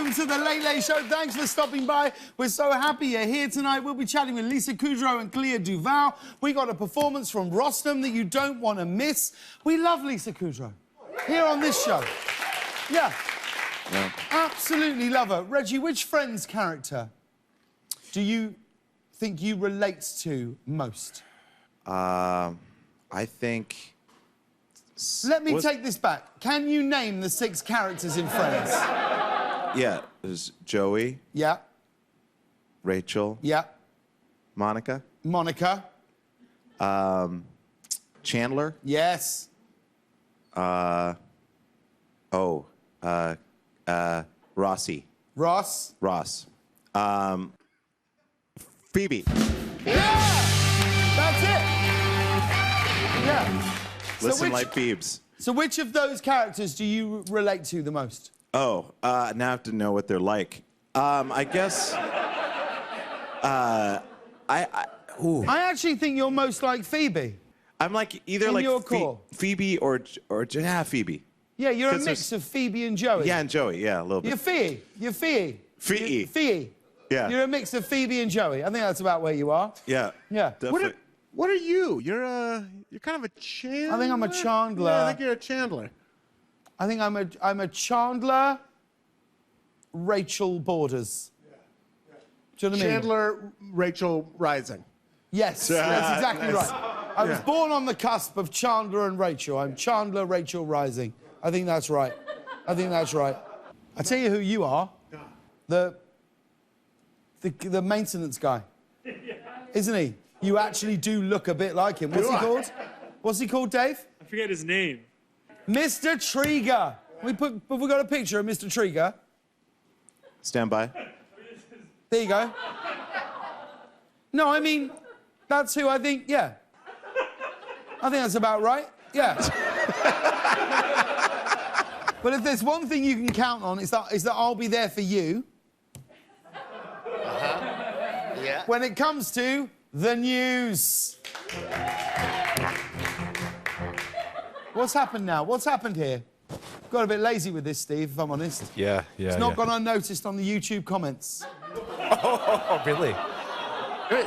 welcome to the Late Late Show. Thanks for stopping by. We're so happy you're here tonight. We'll be chatting with Lisa Kudrow and Clea Duval. We got a performance from Rostam that you don't want to miss. We love Lisa Kudrow here on this show. Yeah. Absolutely love her. Reggie, which Friends character do you think you relate to most? I think... Let me take this back. Can you name the 6 characters in Friends? Yeah, there's Joey. Yeah. Rachel. Yeah. Monica. Monica. Chandler. Yes. Rossi. Ross. Ross. Phoebe. Yeah! That's it! Yeah. Listen like Phoebes. So which of those characters do you relate to the most? Oh, now I have to know what they're like. I guess... I actually think you're most like Phoebe. I'm like either In like your core. Phoebe or yeah, Phoebe. Yeah, you're a mix of Phoebe and Joey. Yeah, and Joey, yeah, a little bit. You're Fee. You're Fee. Fee. Fee. Yeah. You're a mix of Phoebe and Joey. I think that's about where you are. Yeah. Yeah. Definitely. What are you? You're kind of a Chandler. I think I'm a Chandler. Yeah, I think you're a Chandler. I think I'm a Chandler, Rachel Borders. Do you know what I mean? Chandler, Rachel Rising. Yes, that's exactly right. I was born on the cusp of Chandler and Rachel. I'm Chandler, Rachel Rising. I think that's right. I think that's right. I tell you who you are. The maintenance guy. Isn't he? You actually do look a bit like him. What's he called? What's he called, Dave? I forget his name. Mr. Trigger. We got a picture of Mr. Trigger. Stand by. There you go. No, I mean, that's who I think, yeah. I think that's about right, yeah. But if there's one thing you can count on, it's that I'll be there for you. Yeah. When it comes to the news. What's happened now? What's happened here? Got a bit lazy with this, Steve, if I'm honest. Yeah. It's not gone unnoticed on the YouTube comments. Oh, really?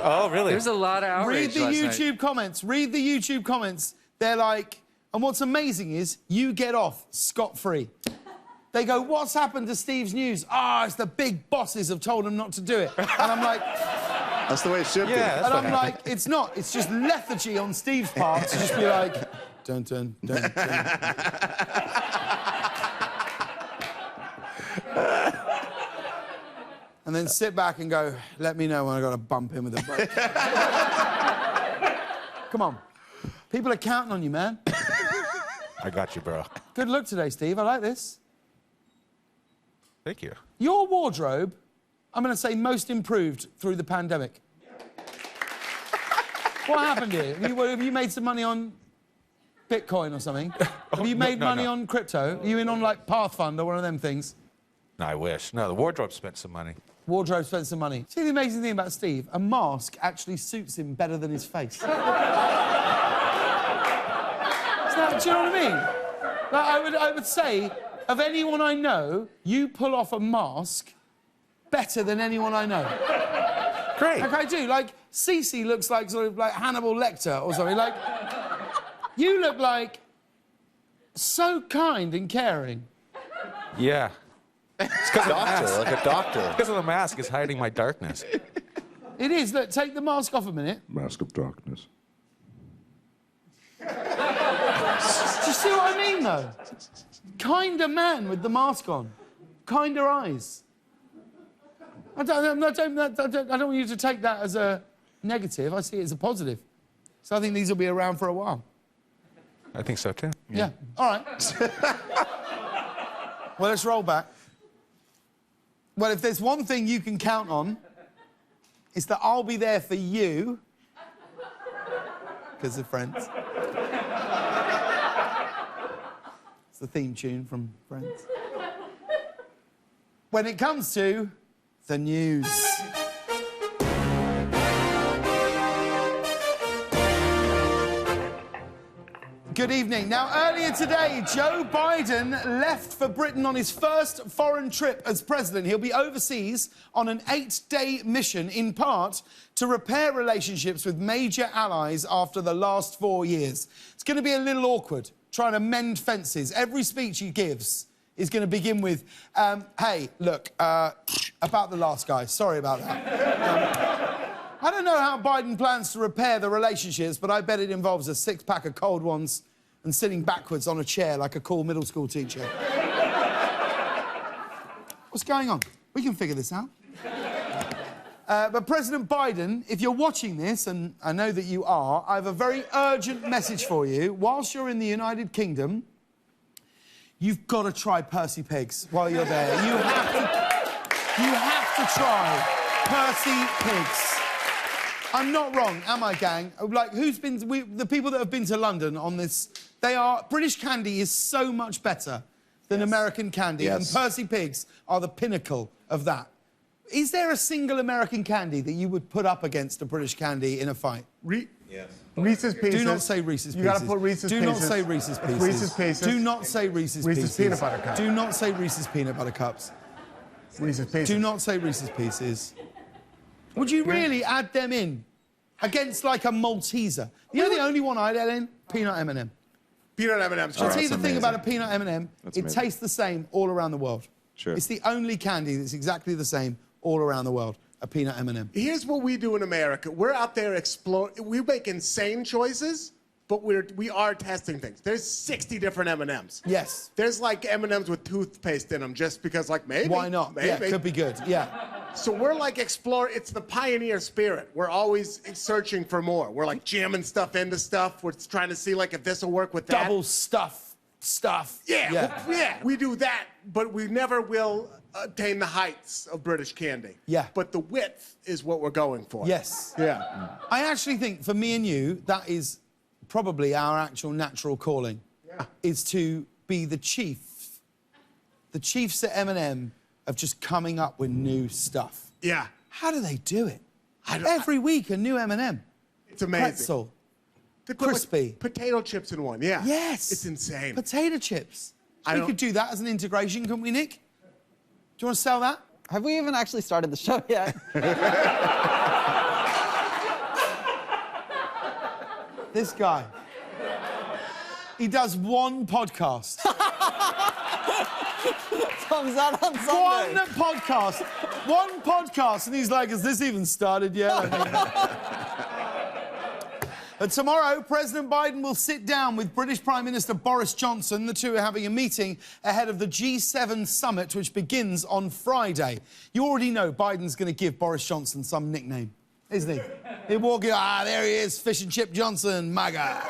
Oh, really? There's a lot of outrage. Read the YouTube comments. Read the YouTube comments. They're like, and what's amazing is you get off scot-free. They go, what's happened to Steve's news? It's the big bosses have told him not to do it. And I'm like... That's the way it should be. And I'm like, it's not. It's just lethargy on Steve's part to just be like, dun, dun, dun, dun. And then sit back and go, let me know when I got to bump him with a brake. Come on. People are counting on you, man. I got you, bro. Good look today, Steve. I like this. Thank you. Your wardrobe, I'm going to say most improved through the pandemic. What happened here? Have you made some money on Bitcoin or something? Have you made money on crypto? Are you in on, like, Pathfund or one of them things? No, I wish. No, the wardrobe spent some money. Wardrobe spent some money. See, the amazing thing about Steve, a mask actually suits him better than his face. Do you know what I mean? Like, I would say, of anyone I know, you pull off a mask better than anyone I know. Great. Like I do. Like, Cece looks like sort of like Hannibal Lecter or something. Like, you look like so kind and caring. Yeah. It's because of the mask. Like a doctor. Because of the mask is hiding my darkness. It is. Look, take the mask off a minute. Mask of darkness. Do you see what I mean, though? Kinder man with the mask on. Kinder eyes. I don't want you to take that as a negative. I see it as a positive. So I think these will be around for a while. I think so, too. Yeah. All right. Well, let's roll back. Well, if there's one thing you can count on, it's that I'll be there for you. Because of Friends. It's the theme tune from Friends. When it comes to the news. Good evening. Now, earlier today, Joe Biden left for Britain on his first foreign trip as president. He'll be overseas on an 8-day mission, in part to repair relationships with major allies after the last 4 years. It's going to be a little awkward, trying to mend fences. Every speech he gives is going to begin with, hey, look, about the last guy. Sorry about that. I don't know how Biden plans to repair the relationships, but I bet it involves a 6-pack of cold ones and sitting backwards on a chair like a cool middle school teacher. What's going on? We can figure this out. But President Biden, if you're watching this, and I know that you are, I have a very urgent message for you. Whilst you're in the United Kingdom, you've got to try Percy Pigs while you're there. You have to try Percy Pigs. I'm not wrong, am I, gang? Like, the people that have been to London on this, British candy is so much better than American candy, and Percy Pigs are the pinnacle of that. Is there a single American candy that you would put up against a British candy in a fight? Yes. Reese's Pieces. Do not say Reese's Pieces. You gotta put Reese's Pieces. Do not say Reese's Pieces. Reese's Pieces. Do not say Reese's Pieces. Reese's Peanut Butter Cups. Do not say Reese's Peanut Butter Cups. Reese's Pieces. Do not say Reese's Pieces. Would you really add them in against, like, a Malteser? You're the only one I'd add in, peanut M&M. Peanut M&M's. I'll tell you the thing about a peanut M&M, it tastes the same all around the world. Sure. It's the only candy that's exactly the same all around the world, a peanut M&M. Here's what we do in America. We're out there exploring. We make insane choices, but we are testing things. There's 60 different M&Ms. Yes. There's like M&Ms with toothpaste in them just because, like, maybe. Why not? Maybe. Yeah, could be good, yeah. So we're like exploring. It's the pioneer spirit. We're always searching for more. We're like jamming stuff into stuff. We're trying to see, like, if this will work with that. Double stuff. Yeah. We do that, but we never will attain the heights of British candy. Yeah. But the width is what we're going for. Yes. Yeah. I actually think, for me and you, that is probably our actual natural calling. Yeah. Is to be the chief. The chiefs at M&M of just coming up with new stuff. Yeah. How do they do it? I don't- Every week, a new M&M. It's amazing. Pretzel. They put, like, Crispy. potato chips in one, yeah. Yes. It's insane. Potato chips. I We don't- could do that as an integration, couldn't we, Nick? Do you want to sell that? Have we even actually started the show yet? This guy. He does one podcast. Comes out on One Sunday. podcast, and he's like, has this even started yet? But tomorrow, President Biden will sit down with British Prime Minister Boris Johnson. The two are having a meeting ahead of the G7 summit, which begins on Friday. You already know Biden's going to give Boris Johnson some nickname, isn't he? He'll walk in, there he is, Fish and Chip Johnson, MAGA.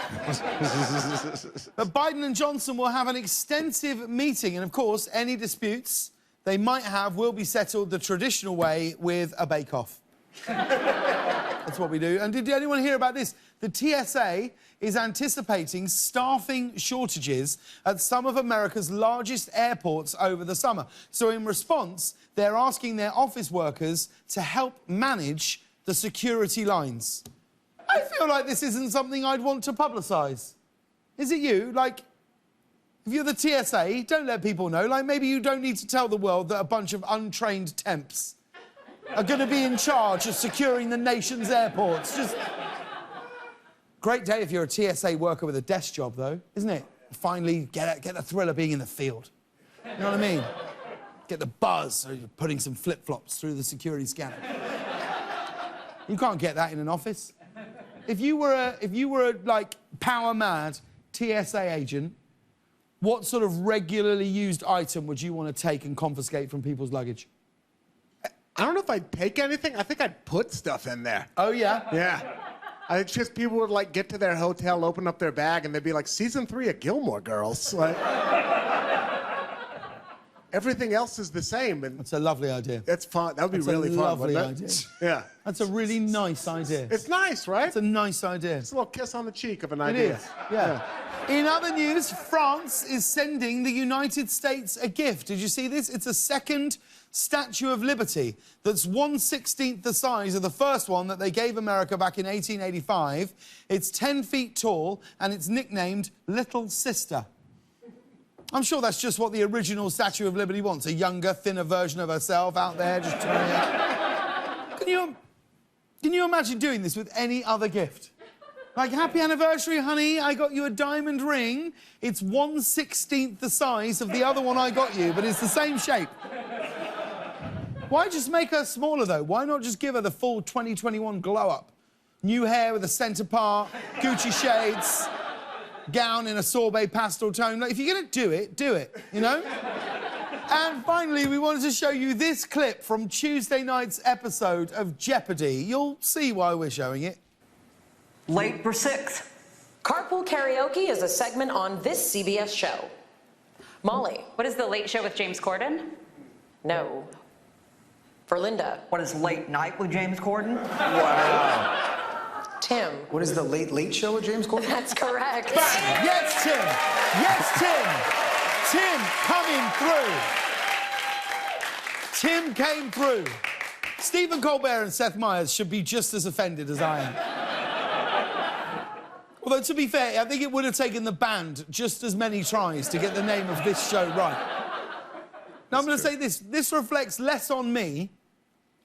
But Biden and Johnson will have an extensive meeting, and of course, any disputes they might have will be settled the traditional way with a bake-off. That's what we do. And did anyone hear about this? The TSA is anticipating staffing shortages at some of America's largest airports over the summer. So in response, they're asking their office workers to help manage the security lines. I feel like this isn't something I'd want to publicise. Is it you? Like, if you're the TSA, don't let people know. Like, maybe you don't need to tell the world that a bunch of untrained temps are going to be in charge of securing the nation's airports. Just... Great day if you're a TSA worker with a desk job, though, isn't it? Finally get the thrill of being in the field. You know what I mean? Get the buzz of putting some flip-flops through the security scanner. You can't get that in an office. If you were a like power-mad TSA agent, what sort of regularly used item would you want to take and confiscate from people's luggage? I don't know if I'd take anything. I think I'd put stuff in there. Oh, yeah? Yeah. It's just people would, like, get to their hotel, open up their bag, and they'd be like, season 3 of Gilmore Girls. Like... everything else is the same. And That's a lovely idea. it's fun. That would be That's a really fun, lovely wouldn't it? idea. Yeah. That's a really nice idea. It's nice, right? It's a nice idea. It's a little kiss on the cheek of an It idea. is, yeah. In other news, France is sending the United States a gift. Did you see this? It's a second Statue of Liberty that's 1/16 the size of the first one that they gave America back in 1885. It's 10 feet tall, and it's nicknamed Little Sister. I'm sure that's just what the original Statue of Liberty wants, a younger, thinner version of herself out there just trying out. Can you imagine doing this with any other gift? Like, happy anniversary, honey, I got you a diamond ring. It's 1/16 the size of the other one I got you, but it's the same shape. Why just make her smaller, though? Why not just give her the full 2021 glow-up? New hair with a centre part, Gucci shades, gown in a sorbet pastel tone. Like, if you're going to do it, you know? And finally, we wanted to show you this clip from Tuesday night's episode of Jeopardy. You'll see why we're showing it. Late for 6. Carpool Karaoke is a segment on this CBS show. Molly. What is The Late Show with James Corden? No. For Linda. What is Late Night with James Corden? Tim. What is the Late Late Show with James Corden? That's correct. Yes, Tim. Yes, Tim. Tim coming through. Tim came through. Stephen Colbert and Seth Meyers should be just as offended as I am. Although, to be fair, I think it would have taken the band just as many tries to get the name of this show right. Now, I'm going to say this. This reflects less on me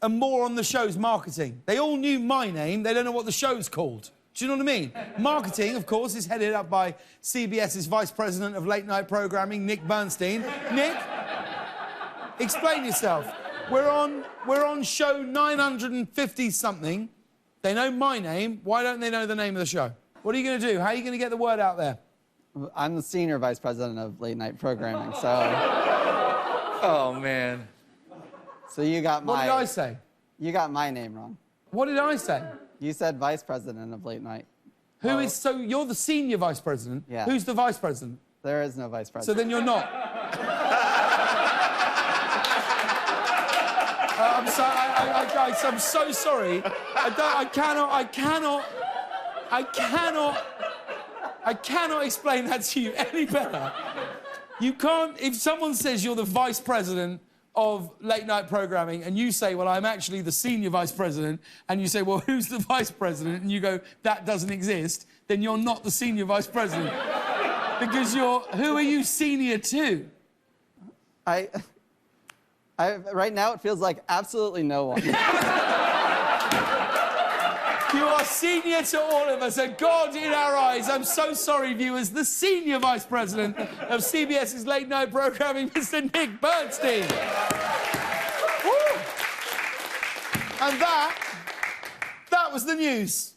and more on the show's marketing. They all knew my name. They don't know what the show's called. Do you know what I mean? Marketing, of course, is headed up by CBS's Vice President of Late Night Programming, Nick Bernstein. Nick, explain yourself. We're on show 950-something. They know my name. Why don't they know the name of the show? What are you going to do? How are you going to get the word out there? I'm the senior vice president of late night programming, so... Oh, man. So you got my... What did I say? You got my name wrong. What did I say? You said vice president of late night. Who is... So you're the senior vice president? Yeah. Who's the vice president? There is no vice So president. then you're not. I'm sorry. Guys, I'm so sorry. I cannot explain that to you any better. You can't... If someone says you're the vice president of late night programming and you say, well, I'm actually the senior vice president, and you say, well, who's the vice president? And you go, that doesn't exist, then you're not the senior vice president. Because you're... Who are you senior to? Right now, it feels like absolutely no one. You are senior to all of us, a god in our eyes. I'm so sorry, viewers. The senior vice president of CBS's late night programming, Mr. Nick Bernstein. Woo! And that was the news.